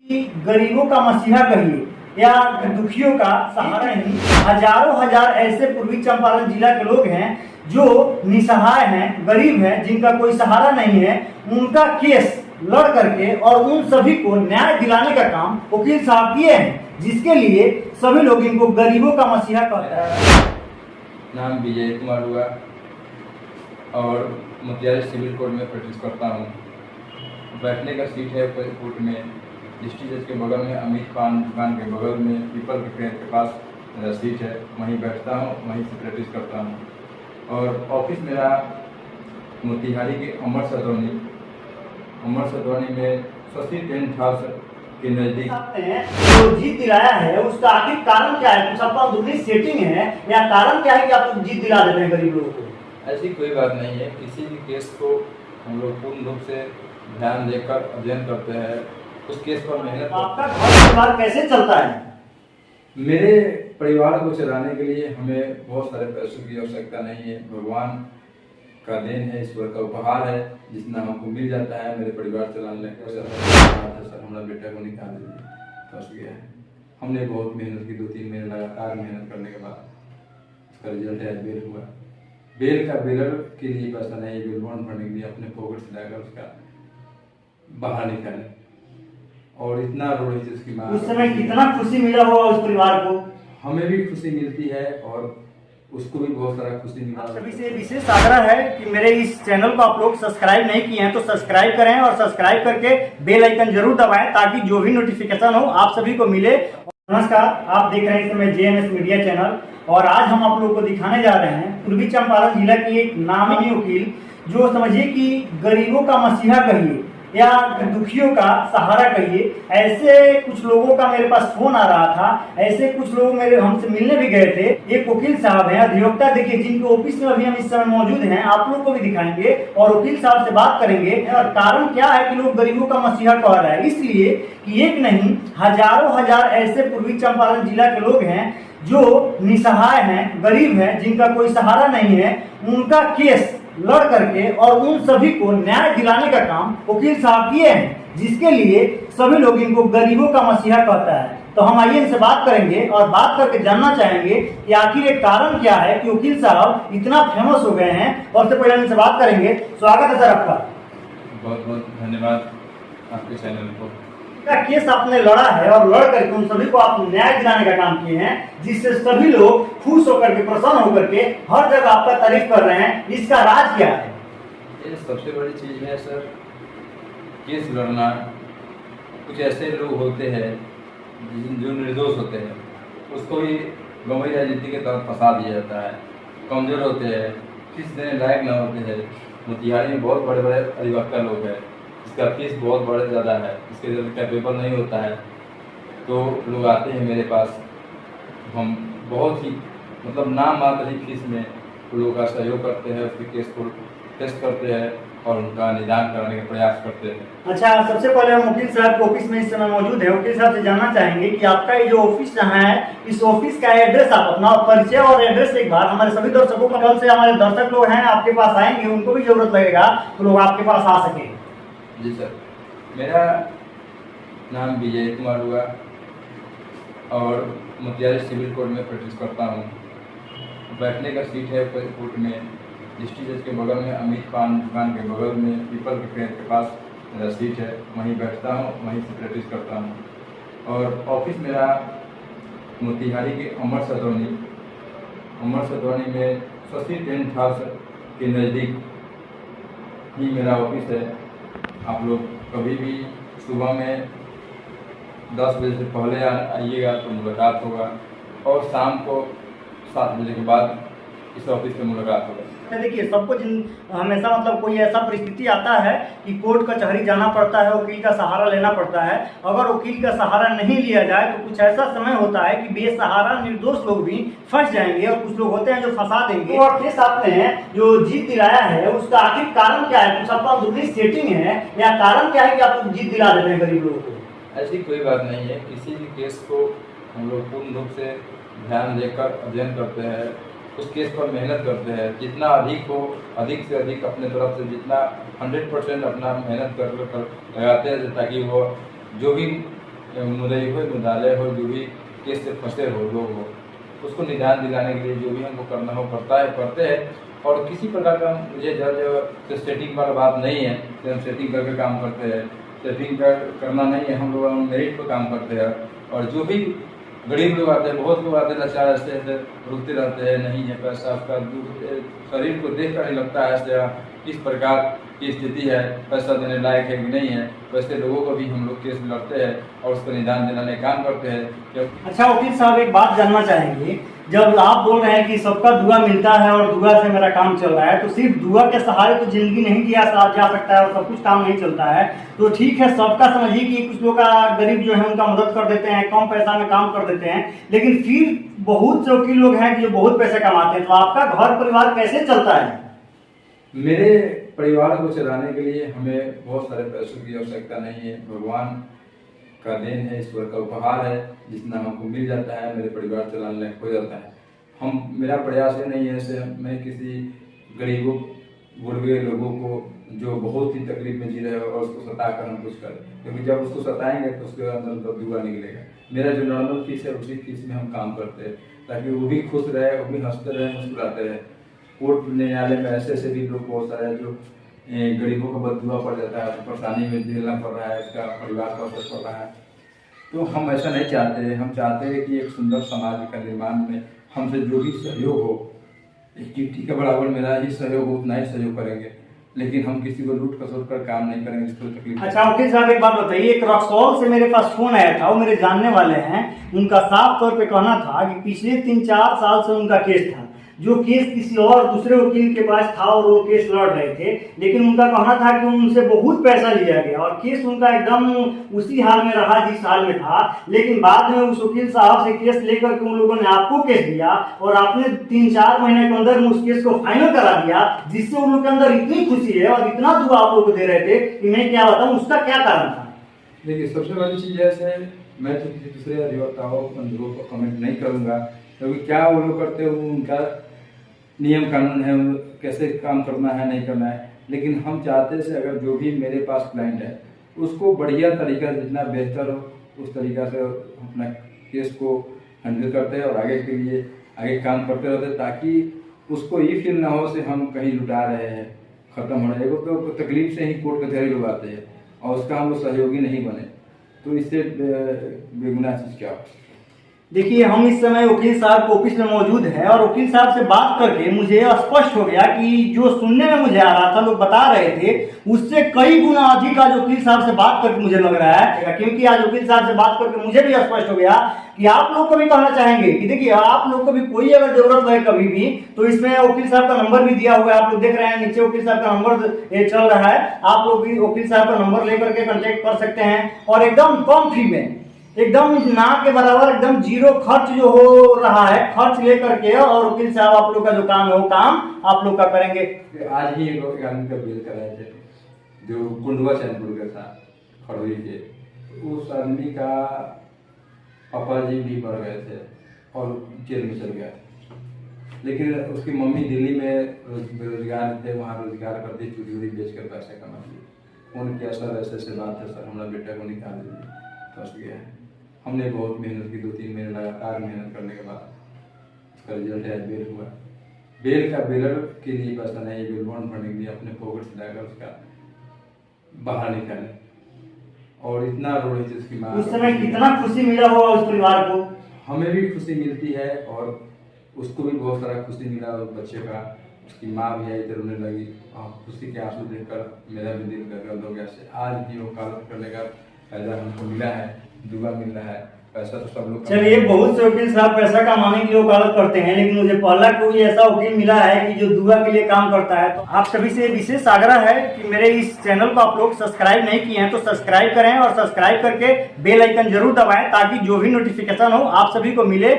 कि गरीबों का मसीहा कहिए या दुखियों का सहारा नहीं, हजारों हजार ऐसे पूर्वी चंपारण जिला के लोग हैं जो निसहाय हैं, गरीब हैं, जिनका कोई सहारा नहीं है। उनका केस लड़ करके और उन सभी को न्याय दिलाने का काम वकील साहब किए हैं, जिसके लिए सभी लोग इनको गरीबों का मसीहा कहते हैं। नाम विजय कुमार हुआ और मोतिहारी सिविल कोर्ट में प्रैक्टिस करता हूँ। बैठने का सीट है कोर्ट में, डिस्ट्रिक्ट जज के बगल में, अमित पान दुकान के बगल में, पीपल के पेड़ के पास मेरा सीट है। वहीं बैठता हूँ, वहीं से प्रैक्टिस करता हूँ। और ऑफिस मेरा मोतिहारी के अमर सदवानी में शशि टेंट हाउस के नज़दीक जो जीत दिलाया है उसका आखिर कारण क्या है? कुछ आपका दूसरी सेटिंग है या कारण क्या है कि आप जीत दिला देते हैं गरीब लोगों को? ऐसी कोई बात नहीं है। किसी भी केस को हम लोग पूर्ण रूप से ध्यान देकर अध्ययन करते हैं, उस केस पर मेहनत। आपका घर परिवार कैसे चलता है? मेरे परिवार को चलाने के लिए हमें बहुत सारे पैसों की आवश्यकता नहीं है। भगवान का देन है, ईश्वर का उपहार है, जितना हमको मिल जाता है मेरे परिवार चलाने का। सर हमारा बेटा को निकाल दीजिए, फंस गया है। हमने बहुत मेहनत की, 2-3 महीने लगातार मेहनत करने के बाद उसका रिजल्ट है बेल हुआ। बेल का बेलर के लिए पैसा नहीं, बेल बॉन्ड भरने के लिए अपने पॉकेट से लाकर उसका बाहर निकाले और इतना रोड़ी से उसकी माँ। उस समय कितना खुशी मिला होगा उस परिवार को? हमें भी खुशी मिलती है और उसको भी बहुत सारा खुशी मिला। सभी से विशेष आग्रह है कि मेरे इस चैनल को आप लोग सब्सक्राइब नहीं किए हैं तो सब्सक्राइब करें और सब्सक्राइब करके बेल आइकन जरूर दबाएं ताकि जो भी नोटिफिकेशन हो आप सभी को मिले। नमस्कार, आप देख रहे हैं इस समय JNS मीडिया चैनल और आज हम आप लोगों को दिखाने जा रहे हैं पूर्वी चंपारण जिला की एक नामी वकील, जो समझिए कि गरीबों का मसीहा कहिए या दुखियों का सहारा कहिए। ऐसे कुछ लोगों का मेरे पास फोन आ रहा था, ऐसे कुछ लोग मेरे हमसे मिलने भी गए थे। एक वकील साहब हैं, अधिवक्ता देखिए, जिनके ऑफिस में अभी हम इस समय मौजूद हैं, आप लोग को भी दिखाएंगे और वकील साहब से बात करेंगे। और कारण क्या है कि लोग गरीबों का मसीहा कह रहा है? इसलिए कि एक नहीं, हजारों हजार ऐसे पूर्वी चंपारण जिला के लोग हैं जो निसहाय हैं, गरीब हैं, जिनका कोई सहारा नहीं है। उनका केस लड़ करके और उन सभी को न्याय दिलाने का काम वकील साहब किए हैं, जिसके लिए सभी लोग इनको गरीबों का मसीहा कहता है। तो हम आइए इनसे बात करेंगे और बात करके जानना चाहेंगे कि आखिर एक कारण क्या है कि वकील साहब इतना फेमस हो गए हैं। और सबसे पहले इनसे बात करेंगे। स्वागत है सर आपका। बहुत बहुत धन्यवाद आपके चैनल को। का केस आपने लड़ा है और लड़ करके उन सभी को आप न्याय दिलाने का काम किए हैं, जिससे सभी लोग खुश होकर के, प्रसन्न होकर के हर जगह आपका तारीफ कर रहे हैं। इसका राज क्या है? ये सबसे बड़ी चीज है सर, केस लड़ना। कुछ ऐसे लोग होते हैं जो निर्दोष होते हैं, उसको भी गंभीर राजनीति के तहत फंसा दिया जाता है। कमजोर होते हैं, फीस देने लायक न होते हैं। मोतिहारी में बहुत बड़े बड़े अधिवक्ता लोग हैं, इसका फीस बहुत बड़ा ज़्यादा है, इसके जल्द कैपेबल नहीं होता है, तो लोग आते हैं मेरे पास। हम बहुत ही नाम मात्र ही फीस में लोगों का सहयोग करते हैं, उसके केस को टेस्ट करते हैं और उनका निदान कराने का प्रयास करते हैं। अच्छा, सबसे पहले हम वकील साहब के ऑफिस में इस समय मौजूद है। वकील साहब से जानना चाहेंगे कि आपका ये जो ऑफिस जहाँ है, इस ऑफिस का एड्रेस, आप अपना परिचय और एड्रेस एक बार हमारे सभी दर्शकों का, कल से हमारे दर्शक लोग हैं आपके पास आएंगे, उनको भी जरूरत लगेगा तो लोग आपके पास आ सके। जी सर, मेरा नाम विजय कुमार हुआ और मोतिहारी सिविल कोर्ट में प्रैक्टिस करता हूँ। बैठने का सीट है कोर्ट में, डिस्ट्रिक्ट जज के बगल में, अमित पान दुकान के बगल में, पीपल के पेड़ के पास मेरा सीट है। वहीं बैठता हूँ, वहीं से प्रैक्टिस करता हूँ। और ऑफिस मेरा मोतिहारी के अमर सदवानी में शशि टेंट हाउस के नज़दीक ही मेरा ऑफिस है। आप लोग कभी भी सुबह में 10 बजे से पहले आइएगा तो मुलाकात होगा और शाम को 7 बजे के बाद इस ऑफिस पे मुलाकात होगा। देखिए, सबको हमेशा कोई ऐसा परिस्थिति आता है कि कोर्ट कचहरी जाना पड़ता है, वकील का सहारा लेना पड़ता है। अगर वकील का सहारा नहीं लिया जाए तो कुछ ऐसा समय होता है कि बेसहारा निर्दोष लोग भी फंस जाएंगे और कुछ लोग होते हैं जो फंसा देंगे। और केस आपने जो जीत दिलाया है उसका आखिर कारण क्या है? कुछ आपका दूसरी सेटिंग है या कारण क्या है कि आप जीत दिला देते हैं गरीब लोगों को? ऐसी कोई बात नहीं है। किसी भी केस को हम लोग पूर्ण रूप से ध्यान देकर अध्ययन करते हैं, उस केस पर मेहनत करते हैं। जितना अधिक हो, अधिक से अधिक अपने तरफ से जितना 100% अपना मेहनत कर लगाते हैं, ताकि वो जो भी मुद्दई हो, मुद्दालय हो, जो भी केस से फंसे हो लोग हो, उसको निदान दिलाने के लिए जो भी हमको करना हो करते हैं। और किसी प्रकार का मुझे जज से सेटिंग वाला बात नहीं है कि हम सेटिंग करके काम करते हैं। सेटिंग करना नहीं है, हम लोग मेरिट पर काम करते हैं। और जो भी गरीब लोग आते हैं, बहुत लोग आते हैं लाचार ऐसे रुकते रहते हैं, नहीं है पैसा, उसका शरीर को देख कर ही लगता है ऐसे किस प्रकार की स्थिति है, पैसा देने लायक है कि नहीं है। वैसे लोगों को भी हम लोग केस लड़ते हैं और उसको निदान दिलाने काम करते हैं। अच्छा वकील साहब, एक बात जानना चाहेंगे, जब आप बोल रहे हैं कि सबका दुआ मिलता है और दुआ से मेरा काम चल रहा है, तो सिर्फ दुआ के सहारे तो जिंदगी नहीं जिया जा सकता है और सब कुछ काम नहीं चलता है। तो ठीक है, सबका समझिए कि कुछ लोग का गरीब जो है उनका मदद कर देते हैं, कम पैसा में काम कर देते हैं, लेकिन फिर बहुत से वकील लोग हैं जो बहुत पैसे कमाते हैं। तो आपका घर परिवार कैसे चलता है? मेरे परिवार को चलाने के लिए हमें बहुत सारे पैसों की आवश्यकता नहीं है। भगवान का देन है, ईश्वर का उपहार है, जितना हमको मिल जाता है मेरे परिवार चलाने लायक हो जाता है। मेरा प्रयास ये नहीं है से मैं किसी गरीबों गुरबे लोगों को जो बहुत ही तकलीफ में जी रहे हो और उसको सताकर हम कुछ करें, क्योंकि जब उसको सताएंगे तो उसके अंदर दुआ निकलेगा। मेरा जो नॉर्मल फीस है उसी फीस में हम काम करते हैं, ताकि वो भी खुश रहे, वो भी हंसते रहे, मुस्कुराते रहे। कोर्ट न्यायालय में ऐसे भी लोग बहुत सारे हैं जो गरीबों को बददुआ पड़ जाता है, परेशानी में झेलना पड़ रहा है, उसका परिवार का असर पड़ रहा है। तो हम ऐसा नहीं चाहते। हम चाहते हैं कि एक सुंदर समाज का निर्माण में हमसे जो भी सहयोग हो, एक चिट्ठी के बराबर मेरा ही सहयोग हो, उतना ही सहयोग करेंगे, लेकिन हम किसी को लूट खसोट कर काम नहीं करेंगे जिसको तकलीफ। अच्छा वकील साहब, एक बात बताइए, एक रक्सौल से मेरे पास फोन आया था, वो मेरे जानने वाले हैं, उनका साफ तौर पे कहना था कि पिछले 3-4 साल से उनका केस था, जो केस किसी और दूसरे वकील के पास था और वो केस लड़ रहे थे, लेकिन उनका कहना था कि उनसे बहुत पैसा लिया गया और केस उनका एकदम उसी हाल में रहा जिस हाल में था। लेकिन बाद में उस वकील साहब से केस लेकर के उन लोगों ने आपको केस दिया और आपने 3-4 महीने के अंदर में उस केस को फाइनल करा दिया, जिससे उन लोग के अंदर इतनी खुशी है और इतना दुआ आप लोग को दे रहे थे कि मैं क्या बताऊं, उसका क्या कारण था? देखिए, सबसे बड़ी चीज ऐसे, मैं तो किसी दूसरे अधिवक्ताओं बंधुओं को कमेंट नहीं करूंगा, क्योंकि क्या वो लोग करते हैं उनका नियम कानून है, कैसे काम करना है नहीं करना है। लेकिन हम चाहते से अगर जो भी मेरे पास क्लाइंट है उसको बढ़िया तरीका से, जितना बेहतर हो उस तरीका से अपना केस को हैंडल करते हैं और आगे के लिए आगे काम करते रहते हैं, ताकि उसको ये फील ना हो से हम कहीं लुटा रहे हैं, ख़त्म हो रहे हैं। तो तकलीफ से ही कोर्ट कचहरी लोग आते हैं और उसका हम लोग सहयोगी नहीं बने, तो इससे बेगुनाह चीज़ क्या हो। देखिए, हम इस समय वकील साहब के ऑफिस में मौजूद है और वकील साहब से बात करके मुझे स्पष्ट हो गया कि जो सुनने में मुझे आ रहा था, लोग बता रहे थे, उससे कई गुना अधिक आज वकील साहब से बात करके मुझे लग रहा है। क्योंकि आज वकील साहब से बात करके मुझे भी स्पष्ट हो गया कि आप लोग को भी कहना चाहेंगे कि देखिए, आप लोग को भी कोई अगर जरूरत है कभी भी, तो इसमें वकील साहब का नंबर भी दिया हुआ है, आप लोग देख रहे हैं नीचे वकील साहब का नंबर चल रहा है। आप लोग भी वकील साहब का नंबर लेकर के कांटेक्ट कर सकते हैं और एकदम कम फी में, एकदम ना के बराबर, एकदम जीरो खर्च जो हो रहा है, खर्च लेकर के और वकील साहब आप लोग का जो काम है वो काम आप लोग का करेंगे। आज ही लोग एक आदमी का बिल कराए थे जो कुंडवा चैनपुर का था, खड़ोई के। उस आदमी का पापा जी भी मर गए थे और जेल में चल गया, लेकिन उसकी मम्मी दिल्ली में बेरोजगार थे, वहाँ रोजगार करती, चूड़ी बेच कर पैसे कमाती। उनके सर ऐसे बात है, सर हमारा बेटा को निकाल दीजिए, फंस गया है। हमने बहुत मेहनत की, 2-3 महीने लगातार मेहनत करने के बाद उसका रिजल्ट है, बेल हुआ। बेल का बेलर के लिए पैसा नहीं है, बेल बॉन्ड भरने के लिए अपने पॉकेट से लाकर उसका बाहर निकाले और इतना रो रही थी उसकी माँ। उस समय कितना खुशी मिला होगा उस परिवार को। हमें भी खुशी मिलती है और उसको भी बहुत सारा खुशी मिला उस बच्चे का। उसकी माँ भी आई तो रोने लगी और खुशी के आंसू देखकर मेरा भी दिल गदगद हो गया। आज भी वकालत करने का फायदा हमको मिला है, दुआ मिल रहा है, पैसा तो सब लोग। चलिए, बहुत से वकील साहब पैसा कमाने के लिए वकालत करते हैं, लेकिन मुझे पहला कोई ऐसा वकील मिला है कि जो दुआ के लिए काम करता है। तो आप सभी से विशेष आग्रह है कि मेरे इस चैनल को आप लोग सब्सक्राइब नहीं किए हैं तो सब्सक्राइब करें और सब्सक्राइब करके बेल आइकन जरूर दबाएं, ताकि जो भी नोटिफिकेशन हो आप सभी को मिले।